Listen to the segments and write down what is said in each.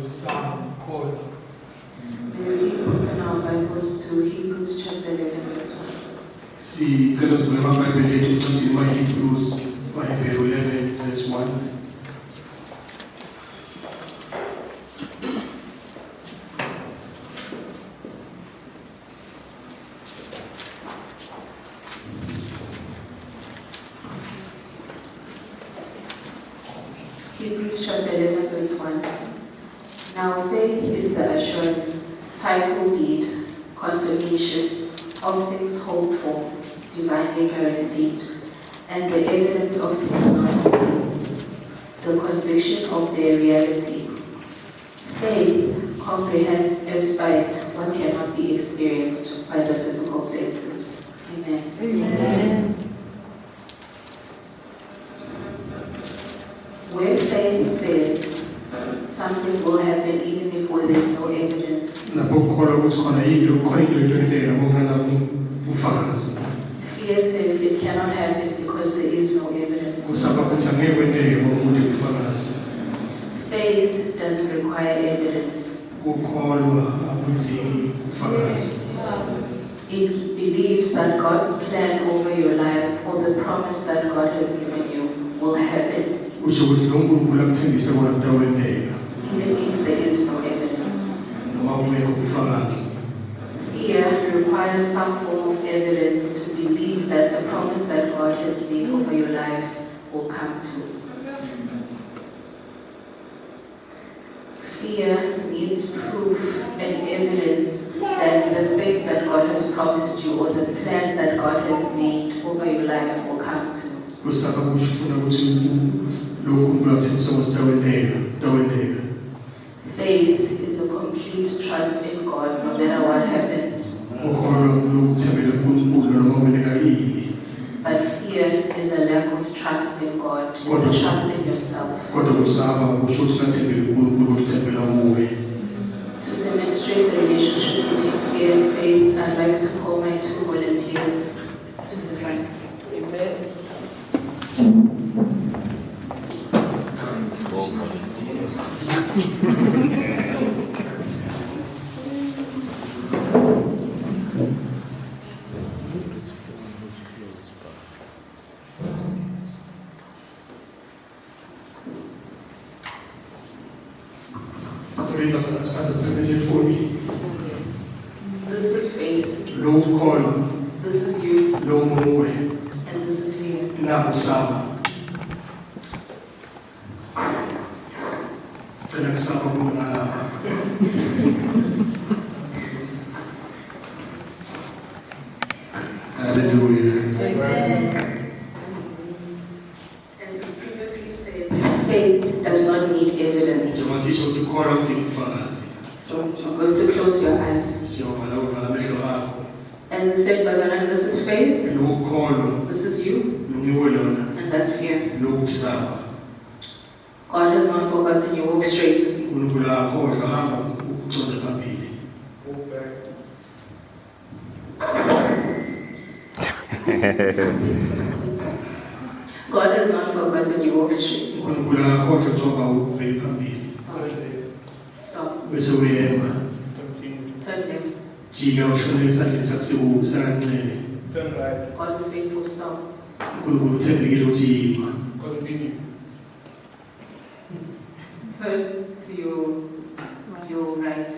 Son, called. May we please open our Bibles to Hebrews chapter 11 verse 1. Sicela sivule amabhayibheli ethu encwadini kaHebrews, Hebrew 11 verse 1. Hebrews chapter 11 verse 1. Now faith is the assurance, title deed, confirmation of things hoped for, divinely guaranteed, and the evidence of things not seen, the conviction of their reality. Faith comprehends as sight what cannot be experienced by the physical senses. Amen. Amen. Where faith says something will happen even if there's no evidence, Lapho kukholwa ukuthi khona into eyenzeka ngokungena ubufakazi. fear says it cannot happen because there is no evidence. Kusaba ukuthi angeke kwenzeke ngoba ubufakazi. Faith doesn't require evidence. Kukholwa akudingi ubufakazi. It believes that God's plan over your life or the promise that God has given you will happen Kusho ukuthi lo uNkulunkulu akuthembise kona kutawenzeka even if there is no evidence. noma ungekho ubufakazi. Fear requires some form of evidence to believe that the promise that God has made over your life will come true. Fear needs proof and evidence that the thing that God has promised you or the plan that God has made over your life will come true. Kusaba kufuna ukuthi lo uNkulunkulu akuthembise ukuthi kutawenzeka. Faith is a complete trust in God no matter what happens. Ukholwa lokuthembela kuNkulunkulu noma kwenzeka yini. But fear is a lack of trust in God. It's a trust in yourself. Kodwa kusaba kusho ukuthi ungathembeli uNkulunkulu ukuthembela kuwe. To demonstrate the relationship between fear and faith, I'd like to call my two volunteers to the front. Amen. Sorry, basebenzise ifoni. This is faith. Lo ukholwa, This is you. lo nguwe, And this is fear. naku saba. Sicela kusaba kungalapha. Hallelujah. Amen. As you previously said, faith does not need evidence. Njengoba sisho ukuthi ukholwa kudinga ubufakazi. So I'm going to close your eyes. Siyovala uvala amehlo akho. As you said, Bazanan, this is faith. Lo ukholwa, This is you. lo nguwe lona, And that's fear. lo ukusaba. God has not forgotten you. Walk straight. uNkulunkulu akhohlwa hamba ucoze phambili. God has not forgotten you. Walk straight. uNkulunkulu akhohlwa njengoba ubheke phambili. Stop. Bese uyema. Turn left. Jika ushone esandleni sakho sakancane. Turn right. God is faithful. Stop. uNkulunkulu uthembekile ukuthi yima. Continue. Turn to your right.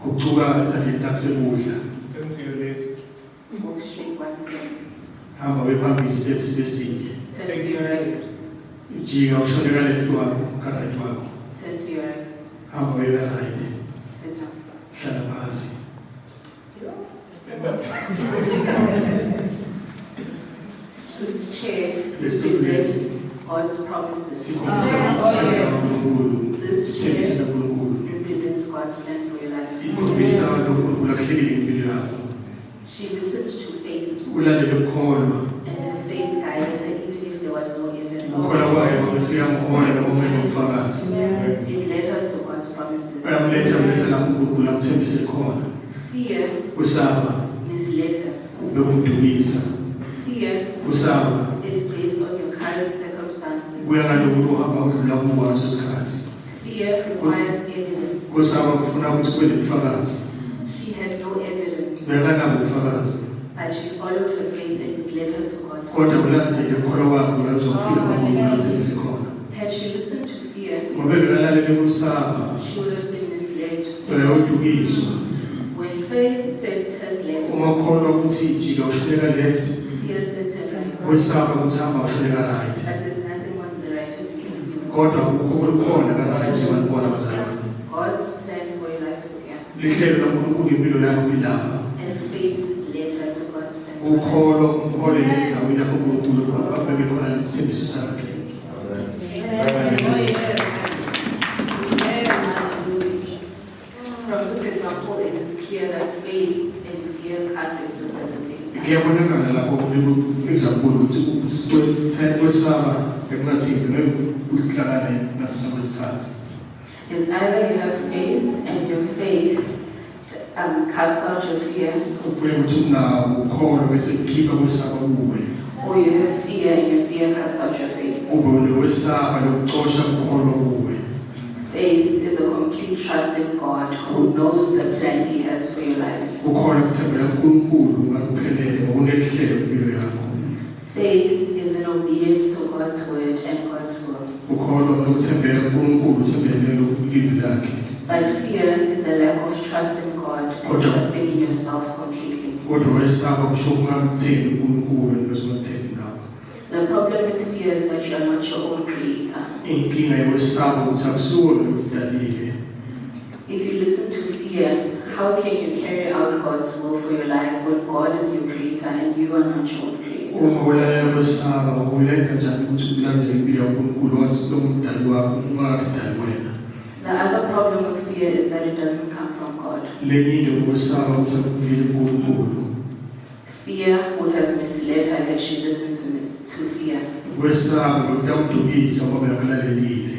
Kuquka esandleni sakho sekudla. Turn to your left. Walk straight one step. Hamba wephambili steps besinye. Turn to your right. Jika ushone ka left wakho, ka right wakho. Turn to your right. Hamba we ka right. Sit down. Hlala phansi. Stand up. This chair Let's do represents God's promises. Sikhombisa ukuthembeka kuNkulunkulu. This Thembisa chair kuNkulunkulu. represents God's plan for your life. Ikhombisa lo uNkulunkulu akuhlelile impilo yakho. She listened to faith, Ulalele ukukholwa. and her faith guided her even if there was no evidence. Ukukholwa kwayo kwesiyamhola noma ungekho ubufakazi. It led her to God's promises. Uyamletha la uNkulunkulu amthembise khona. Fear Kusaba misled her. bekumdukisa. Fear Kusaba is based on your current circumstances. kuya ngaloku uhamba udlula kubo ngaso isikhathi. Fear requires evidence. kwesaba kufuna ukuthi kube nebufakazi She had no evidence, bekanabo ubufakazi but she followed her faith and it led her to God's kodwa promise. ulandzele ukholwa wakho yazofika kwakuthembise khona Had she listened to fear, ngoba bekalalele kusaba she would have been misled. uyawudukiswa When faith said turn left, uma kholwa ukuthi jika ushoneka left fear said turn right. kwesaba ukuthi hamba ushoneka right But there's nothing on the right as we can see. kodwa ukukhona ka-right njengasibona bazalwane God's plan for your life is here. lihlelo lankulunkulu impilo yakho ilapha And faith led her to God's plan. ukholwa umkholele ezawini lapho unkulunkulu abeke khona lesithembiso sakhe From this example, it is clear that faith and fear can't exist at the same time. kuyabonakala lapho ku-example ukuthi kwesaba bekungathimbi ngeke kuhlakane ngaso sonke isikhathi It's either you have faith and your faith casts out your fear, kuye ukuthi unawo ukholwa bese kukhipha kwesaba kuwe or you have fear and your fear casts out your faith. ube unewesaba lokuxosha ukholwa kuwe. Faith is a complete trust in God who knows the plan He has for your life. ukholwa kuthembela kuNkulunkulu ngakuphelele ngokunehlelo impilo yakho. Faith is an obedience to God's word and God's will. ukholwa nokuthembela kuNkulunkulu uthembele ulivi lakhe. But fear is a lack of trust in God and trusting in yourself completely. kodwa wesaba kusho ukungamthembi uNkulunkulu nokungathembi nawe. The problem with fear is that you are not your own creator. inkinga yewesaba ukuthi akusuwona udalile. If you listen to fear, how can you carry out God's will for your life when God is your creator and you are not your own creator? uma ulalela wesaba uyilenza njani ukuthi ulandzele impilo yakuNkulunkulu wasilomdali wakho ungadali wena. The other problem with fear is that it doesn't come from God. lenye into ngokwesaba ukuthi akuveli kuNkulunkulu. Fear would have misled her had she listened to fear. wesaba bekutamdukisa ngoba yakalalelile.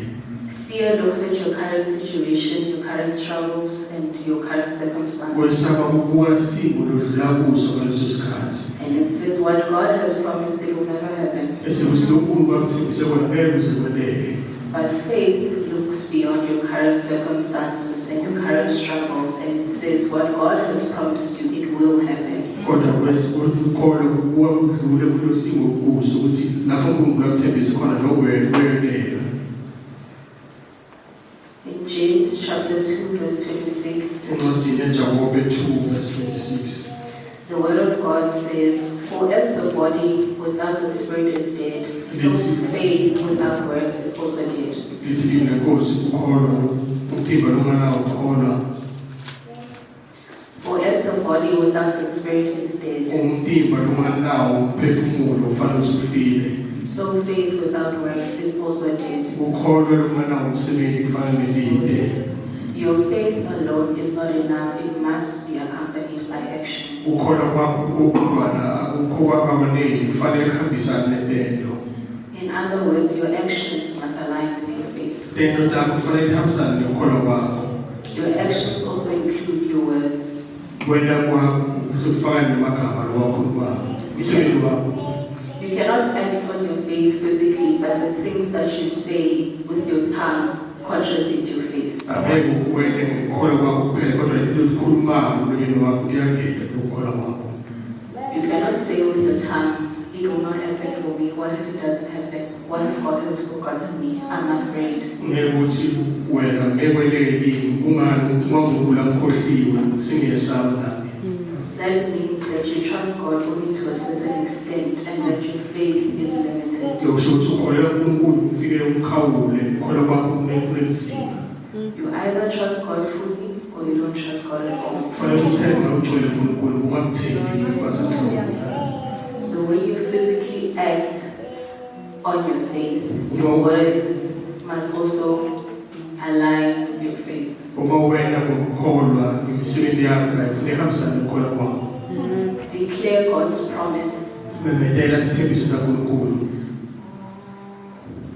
Fear looks at your current situation, your current struggles, and your current circumstances. wesaba kubuka simo lodlula kuso ngaleso sikhathi. And it says what God has promised it will never happen. esekuthi lonkulunkulu bakuthembise kona ngeke kuze kweleke. But faith looks beyond your current circumstances and your current struggles, and it says what God has promised you, it will happen. kodwa ukholwa kubuka kudlule kulo simo kuso ukuthi lapho uNkulunkulu akuthembise khona nokweleka. In James chapter 2, verse 26, encwadini yaJakobe 2:26 the word of God says, for as the body without the spirit is dead, so faith without works is also dead. lithi lingenkosi ukholwa umphimba lomanawo ukholwa. For as the body without the spirit is dead, umphimba lomanawo umphefumulo ufanele ukuthi ufile. so faith without works is also dead. ukholwa lomanawo umsebenzi kufanele linde. Your faith alone is not enough, it must be accompanied by action. ukholwa kwakho kokubana ukholwa kwamaneni kufanele kuhambisane nentendo. In other words, your actions must align with your faith. Intendo takho kufanele ihambisane nokholwa kwakho. Your actions also include your words. kwenda kwakho kufaka nemagama lowakhulumako umsebenzi wakho. You cannot act on your faith physically, but the things that you say with your tongue contradict your faith. Abeke ukwende ngokholwa kwakho kuphela kodwa into okhulumako emlonyeni wakho kuyangena ukukholwa kwakho. You cannot say with your tongue, it will not happen for me. What if it doesn't happen? What if God has forgotten me? I'm afraid. ngeke uthi wena mekweleki ungani uNkulunkulu amkhohliwe singiyesaba nami. That means that you trust God only to a certain extent and that your faith is limited. lokusho ukuthi ukholelwa kuNkulunkulu ufike umkhawule ukholwa kwakho kunezinga. You either trust God fully or you don't trust God at all. kufanele uthembe ugcwele kuNkulunkulu ungamthembi basanhloko. So when you physically act on your faith, your words must also align with your faith. uma wena ngokholwa imisebenzi yakho nayo kufanele ihambisane nokholwa kwakho. Declare God's promise. memedela isithembiso kaNkulunkulu.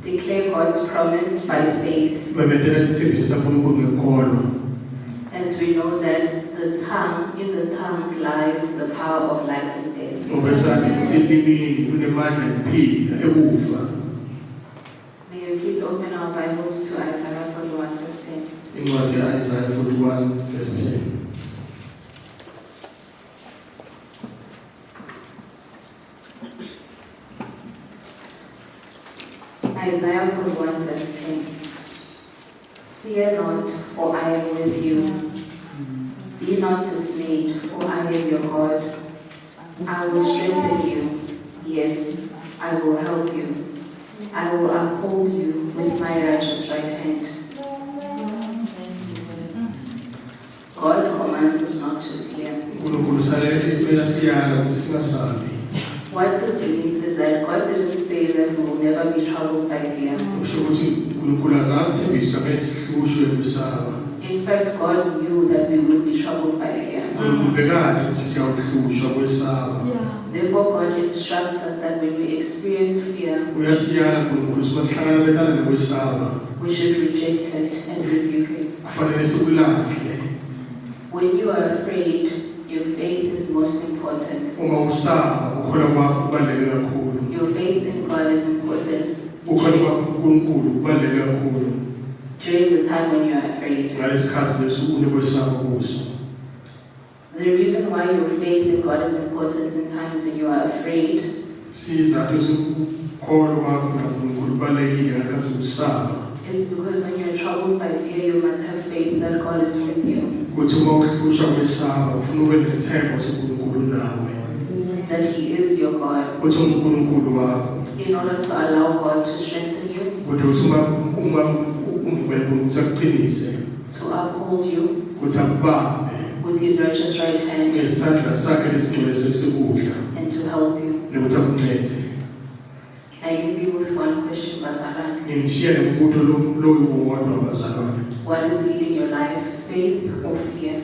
Declare God's promise by faith, memedela isithembiso kaNkulunkulu ngekholwa. as we know that in the tongue lies the power of life and death. ngoba sathi ukuthi elimini kunemandla ekuphila ekufa. May we please open our Bibles to Isaiah 41 verse 10. incwadi Isaiah 41 verse 10. Isaiah 41 verse 10. Fear not, for I am with you. Be not dismayed, for I am your God. I will strengthen you. Yes, I will help you. I will uphold you with my righteous right hand. God commands us not to fear. What this means is that God didn't say that we will never be troubled by fear. In fact, God knew that we would be troubled by fear. Therefore, God instructs us that when we experience fear, we should reject it and rebuke it. When you are afraid, your faith is most important. Your faith in God is important during the time when you are afraid. The reason why your faith in God is important in times when you are afraid is because when you are troubled by fear, you must have faith that God is with you, that He is your God, in order to allow God to strengthen you, to uphold you with His righteous right hand, and to help you. I leave you with one question, Bazarani. What is leading your life, faith or fear?